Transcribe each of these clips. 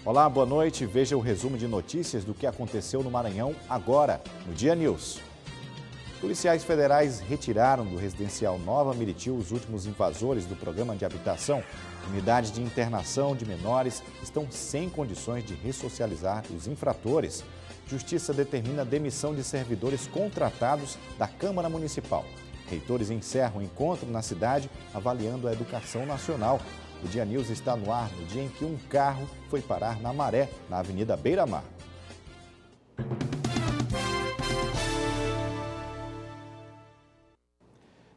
Olá, boa noite. Veja o resumo de notícias do que aconteceu no Maranhão agora, no Dia News. Policiais federais retiraram do residencial Nova Miritiu os últimos invasores do programa de habitação. Unidades de internação de menores estão sem condições de ressocializar os infratores. Justiça determina a demissão de servidores contratados da Câmara Municipal. Reitores encerram encontro na cidade avaliando a educação nacional. O Dia News está no ar no dia em que um carro foi parar na Maré, na Avenida Beira-Mar.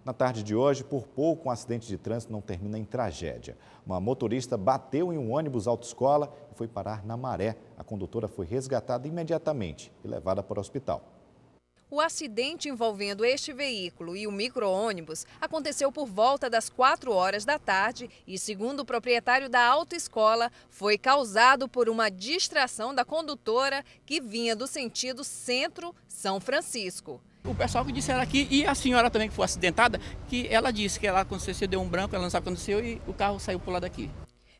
Na tarde de hoje, por pouco, um acidente de trânsito não termina em tragédia. Uma motorista bateu em um ônibus autoescola e foi parar na Maré. A condutora foi resgatada imediatamente e levada para o hospital. O acidente envolvendo este veículo e o micro-ônibus aconteceu por volta das 4 horas da tarde e, segundo o proprietário da autoescola, foi causado por uma distração da condutora que vinha do sentido Centro-São Francisco. O pessoal que disse era aqui, e a senhora também que foi acidentada, que ela disse que ela aconteceu, deu um branco, ela não sabe o que aconteceu e o carro saiu por lá daqui.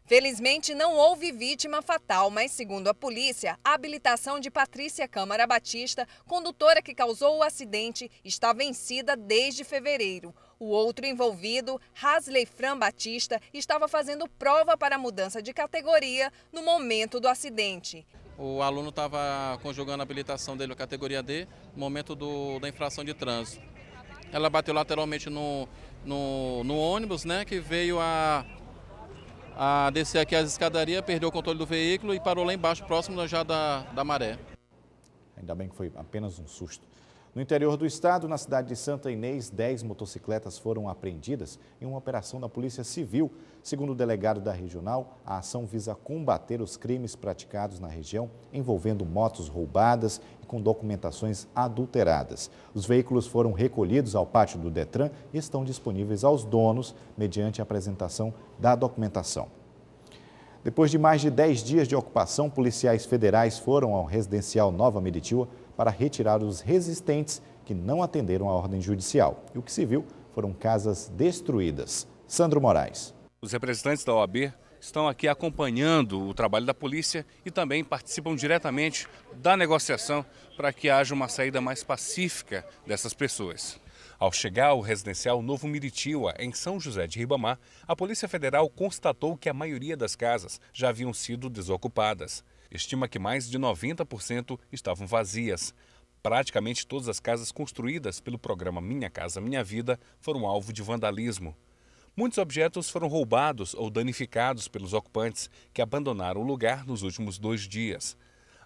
Felizmente não houve vítima fatal, mas segundo a polícia, a habilitação de Patrícia Câmara Batista, condutora que causou o acidente, está vencida desde fevereiro. O outro envolvido, Hasley Fran Batista, estava fazendo prova para a mudança de categoria no momento do acidente. O aluno estava conjugando a habilitação dele na categoria D, no momento da infração de trânsito. Ela bateu lateralmente no ônibus, né, que veio a descer aqui as escadarias, perdeu o controle do veículo e parou lá embaixo, próximo já da Maré. Ainda bem que foi apenas um susto. No interior do estado, na cidade de Santa Inês, 10 motocicletas foram apreendidas em uma operação da Polícia Civil. Segundo o delegado da regional, a ação visa combater os crimes praticados na região, envolvendo motos roubadas e com documentações adulteradas. Os veículos foram recolhidos ao pátio do Detran e estão disponíveis aos donos, mediante a apresentação da documentação. Depois de mais de 10 dias de ocupação, policiais federais foram ao residencial Nova Miritiu para retirar os resistentes que não atenderam à ordem judicial. E o que se viu foram casas destruídas. Sandro Moraes. Os representantes da OAB estão aqui acompanhando o trabalho da polícia e também participam diretamente da negociação para que haja uma saída mais pacífica dessas pessoas. Ao chegar ao residencial Novo Miritiu, em São José de Ribamar, a Polícia Federal constatou que a maioria das casas já haviam sido desocupadas. Estima que mais de 90% estavam vazias. Praticamente todas as casas construídas pelo programa Minha Casa Minha Vida foram alvo de vandalismo. Muitos objetos foram roubados ou danificados pelos ocupantes que abandonaram o lugar nos últimos 2 dias.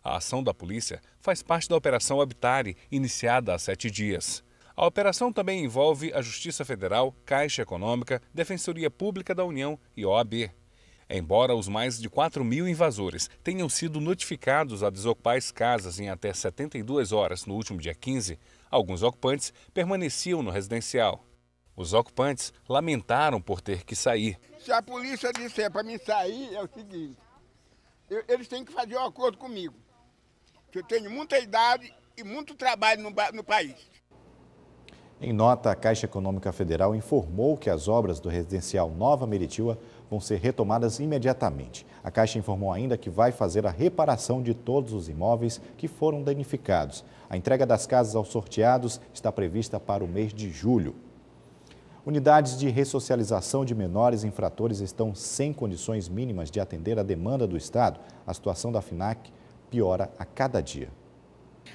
A ação da polícia faz parte da Operação Habitare, iniciada há 7 dias. A operação também envolve a Justiça Federal, Caixa Econômica, Defensoria Pública da União e OAB. Embora os mais de 4.000 invasores tenham sido notificados a desocupar as casas em até 72 horas no último dia 15, alguns ocupantes permaneciam no residencial. Os ocupantes lamentaram por ter que sair. Se a polícia disser para mim sair, é o seguinte, eles têm que fazer um acordo comigo. Eu tenho muita idade e muito trabalho no país. Em nota, a Caixa Econômica Federal informou que as obras do residencial Nova Miritiu vão ser retomadas imediatamente. A Caixa informou ainda que vai fazer a reparação de todos os imóveis que foram danificados. A entrega das casas aos sorteados está prevista para o mês de julho. Unidades de ressocialização de menores infratores estão sem condições mínimas de atender a demanda do Estado. A situação da FUNAC piora a cada dia.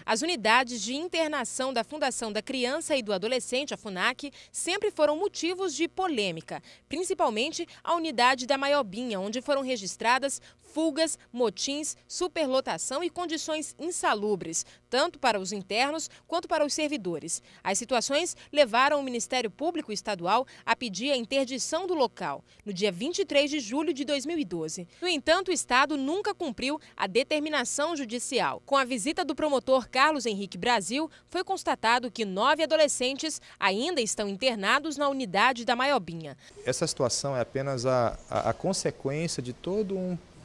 As unidades de internação da Fundação da Criança e do Adolescente, a FUNAC, sempre foram motivos de polêmica, principalmente a unidade da Maiobinha, onde foram registradas fugas, motins, superlotação e condições insalubres, tanto para os internos quanto para os servidores. As situações levaram o Ministério Público Estadual a pedir a interdição do local, no dia 23 de julho de 2012. No entanto, o Estado nunca cumpriu a determinação judicial. Com a visita do promotor Carlos Henrique Brasil, foi constatado que 9 adolescentes ainda estão internados na unidade da Maiobinha. Essa situação é apenas a consequência de toda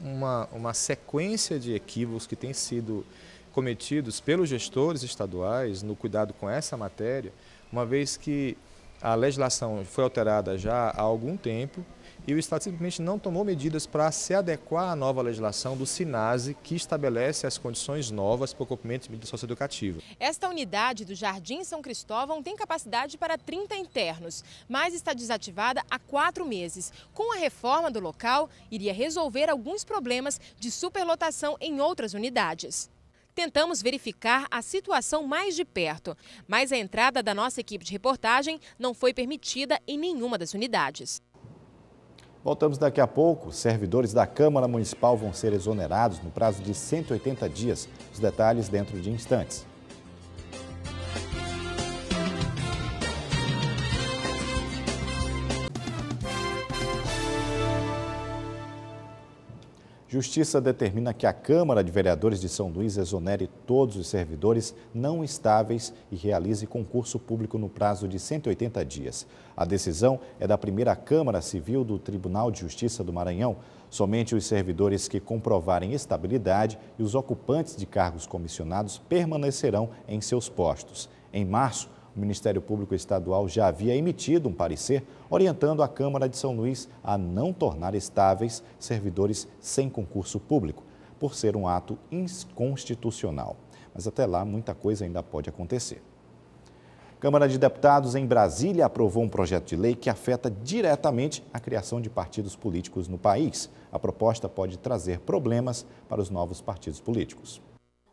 uma sequência de equívocos que tem sido cometidos pelos gestores estaduais no cuidado com essa matéria, uma vez que a legislação foi alterada já há algum tempo e o Estado simplesmente não tomou medidas para se adequar à nova legislação do SINASE, que estabelece as condições novas para o cumprimento de medida socioeducativa. Esta unidade do Jardim São Cristóvão tem capacidade para 30 internos, mas está desativada há 4 meses. Com a reforma do local, iria resolver alguns problemas de superlotação em outras unidades. Tentamos verificar a situação mais de perto, mas a entrada da nossa equipe de reportagem não foi permitida em nenhuma das unidades. Voltamos daqui a pouco. Servidores da Câmara Municipal vão ser exonerados no prazo de 180 dias. Os detalhes dentro de instantes. Justiça determina que a Câmara de Vereadores de São Luís exonere todos os servidores não estáveis e realize concurso público no prazo de 180 dias. A decisão é da primeira Câmara Civil do Tribunal de Justiça do Maranhão. Somente os servidores que comprovarem estabilidade e os ocupantes de cargos comissionados permanecerão em seus postos. Em março, o Ministério Público Estadual já havia emitido um parecer orientando a Câmara de São Luís a não tornar estáveis servidores sem concurso público, por ser um ato inconstitucional. Mas até lá, muita coisa ainda pode acontecer. A Câmara de Deputados em Brasília aprovou um projeto de lei que afeta diretamente a criação de partidos políticos no país. A proposta pode trazer problemas para os novos partidos políticos.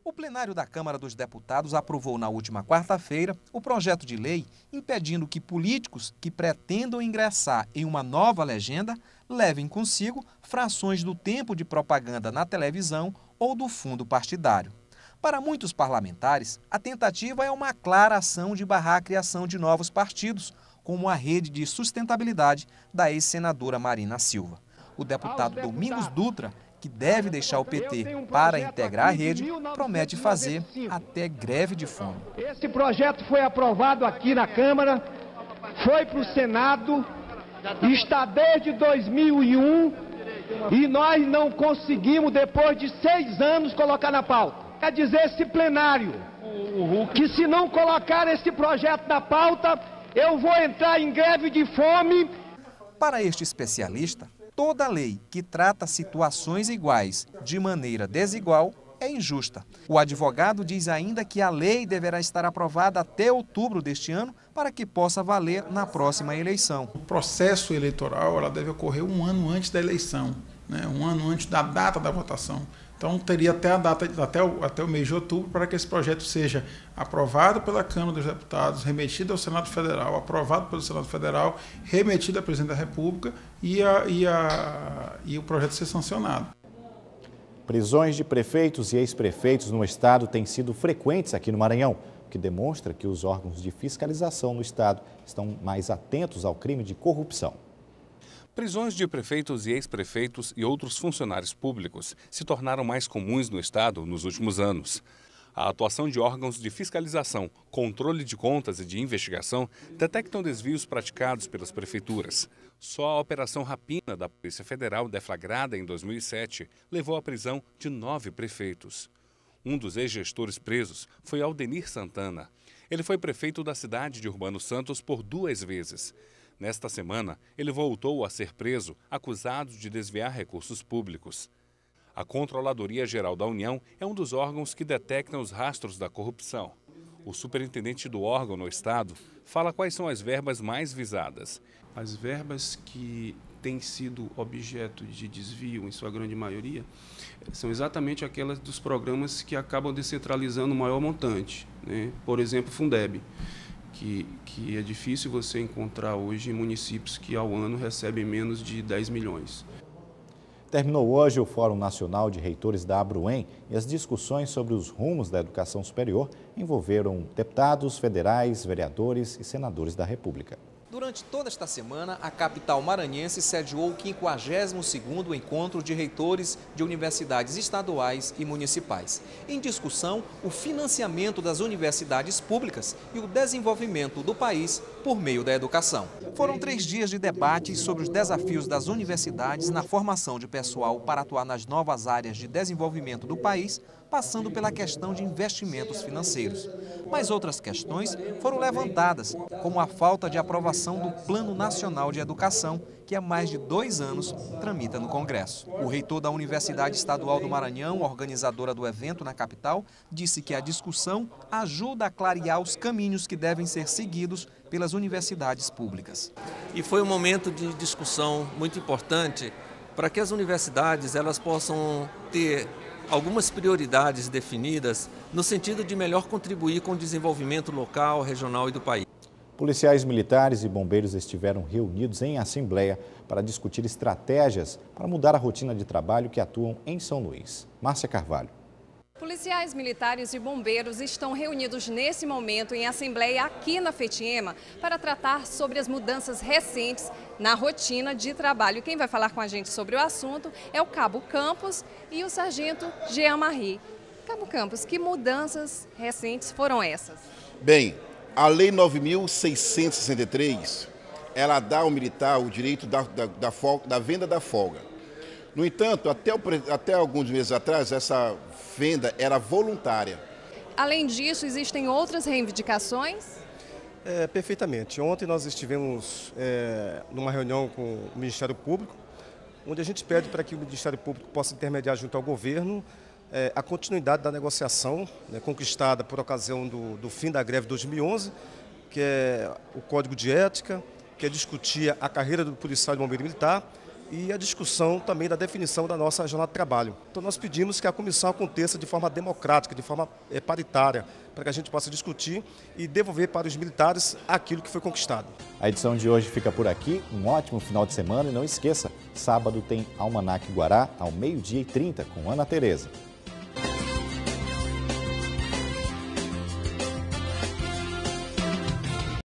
O plenário da Câmara dos Deputados aprovou na última quarta-feira o projeto de lei impedindo que políticos que pretendam ingressar em uma nova legenda levem consigo frações do tempo de propaganda na televisão ou do fundo partidário. Para muitos parlamentares, a tentativa é uma clara ação de barrar a criação de novos partidos, como a Rede de Sustentabilidade da ex-senadora Marina Silva. O deputado Domingos Dutra, que deve deixar o PT para integrar a rede, promete fazer até greve de fome. Esse projeto foi aprovado aqui na Câmara, foi para o Senado, está desde 2001 e nós não conseguimos, depois de 6 anos, colocar na pauta. Quer dizer, esse plenário, que se não colocar esse projeto na pauta, eu vou entrar em greve de fome. Para este especialista, toda lei que trata situações iguais de maneira desigual é injusta. O advogado diz ainda que a lei deverá estar aprovada até outubro deste ano para que possa valer na próxima eleição. O processo eleitoral ela deve ocorrer 1 ano antes da eleição, né? 1 ano antes da data da votação. Então teria até a data, até o mês de outubro para que esse projeto seja aprovado pela Câmara dos Deputados, remetido ao Senado Federal, aprovado pelo Senado Federal, remetido ao Presidente da República e o projeto ser sancionado. Prisões de prefeitos e ex-prefeitos no estado têm sido frequentes aqui no Maranhão, o que demonstra que os órgãos de fiscalização no estado estão mais atentos ao crime de corrupção. Prisões de prefeitos e ex-prefeitos e outros funcionários públicos se tornaram mais comuns no estado nos últimos anos. A atuação de órgãos de fiscalização, controle de contas e de investigação detectam desvios praticados pelas prefeituras. Só a Operação Rapina da Polícia Federal, deflagrada em 2007, levou à prisão de 9 prefeitos. Um dos ex-gestores presos foi Aldenir Santana. Ele foi prefeito da cidade de Urbano Santos por 2 vezes. Nesta semana, ele voltou a ser preso, acusado de desviar recursos públicos. A Controladoria Geral da União é um dos órgãos que detectam os rastros da corrupção. O superintendente do órgão no estado fala quais são as verbas mais visadas. As verbas que têm sido objeto de desvio, em sua grande maioria, são exatamente aquelas dos programas que acabam descentralizando o maior montante, né? Por exemplo, Fundeb. Que é difícil você encontrar hoje em municípios que ao ano recebem menos de 10 milhões. Terminou hoje o Fórum Nacional de Reitores da Abruem e as discussões sobre os rumos da educação superior envolveram deputados federais, vereadores e senadores da República. Durante toda esta semana, a capital maranhense sediou o 52º Encontro de Reitores de Universidades Estaduais e Municipais. Em discussão, o financiamento das universidades públicas e o desenvolvimento do país por meio da educação. Foram 3 dias de debates sobre os desafios das universidades na formação de pessoal para atuar nas novas áreas de desenvolvimento do país, passando pela questão de investimentos financeiros. Mas outras questões foram levantadas, como a falta de aprovação aprovação do Plano Nacional de Educação, que há mais de 2 anos tramita no Congresso. O reitor da Universidade Estadual do Maranhão, organizadora do evento na capital, disse que a discussão ajuda a clarear os caminhos que devem ser seguidos pelas universidades públicas. E foi um momento de discussão muito importante para que as universidades elas possam ter algumas prioridades definidas no sentido de melhor contribuir com o desenvolvimento local, regional e do país. Policiais militares e bombeiros estiveram reunidos em assembleia para discutir estratégias para mudar a rotina de trabalho que atuam em São Luís. Márcia Carvalho. Policiais militares e bombeiros estão reunidos nesse momento em assembleia aqui na FETIEMA para tratar sobre as mudanças recentes na rotina de trabalho. Quem vai falar com a gente sobre o assunto é o Cabo Campos e o Sargento Jean Marie. Cabo Campos, que mudanças recentes foram essas? Bem, a Lei 9.663, ela dá ao militar o direito da venda da folga. No entanto, até alguns meses atrás, essa venda era voluntária. Além disso, existem outras reivindicações? Perfeitamente. Ontem nós estivemos numa reunião com o Ministério Público, onde a gente pede para que o Ministério Público possa intermediar junto ao governo a continuidade da negociação conquistada por ocasião do fim da greve de 2011, que é o Código de Ética, que discutia a carreira do policial e do bombeiro militar, e a discussão também da definição da nossa jornada de trabalho. Então nós pedimos que a comissão aconteça de forma democrática, de forma paritária, para que a gente possa discutir e devolver para os militares aquilo que foi conquistado. A edição de hoje fica por aqui. Um ótimo final de semana e não esqueça, sábado tem Almanac Guará ao 12h30 com Ana Tereza.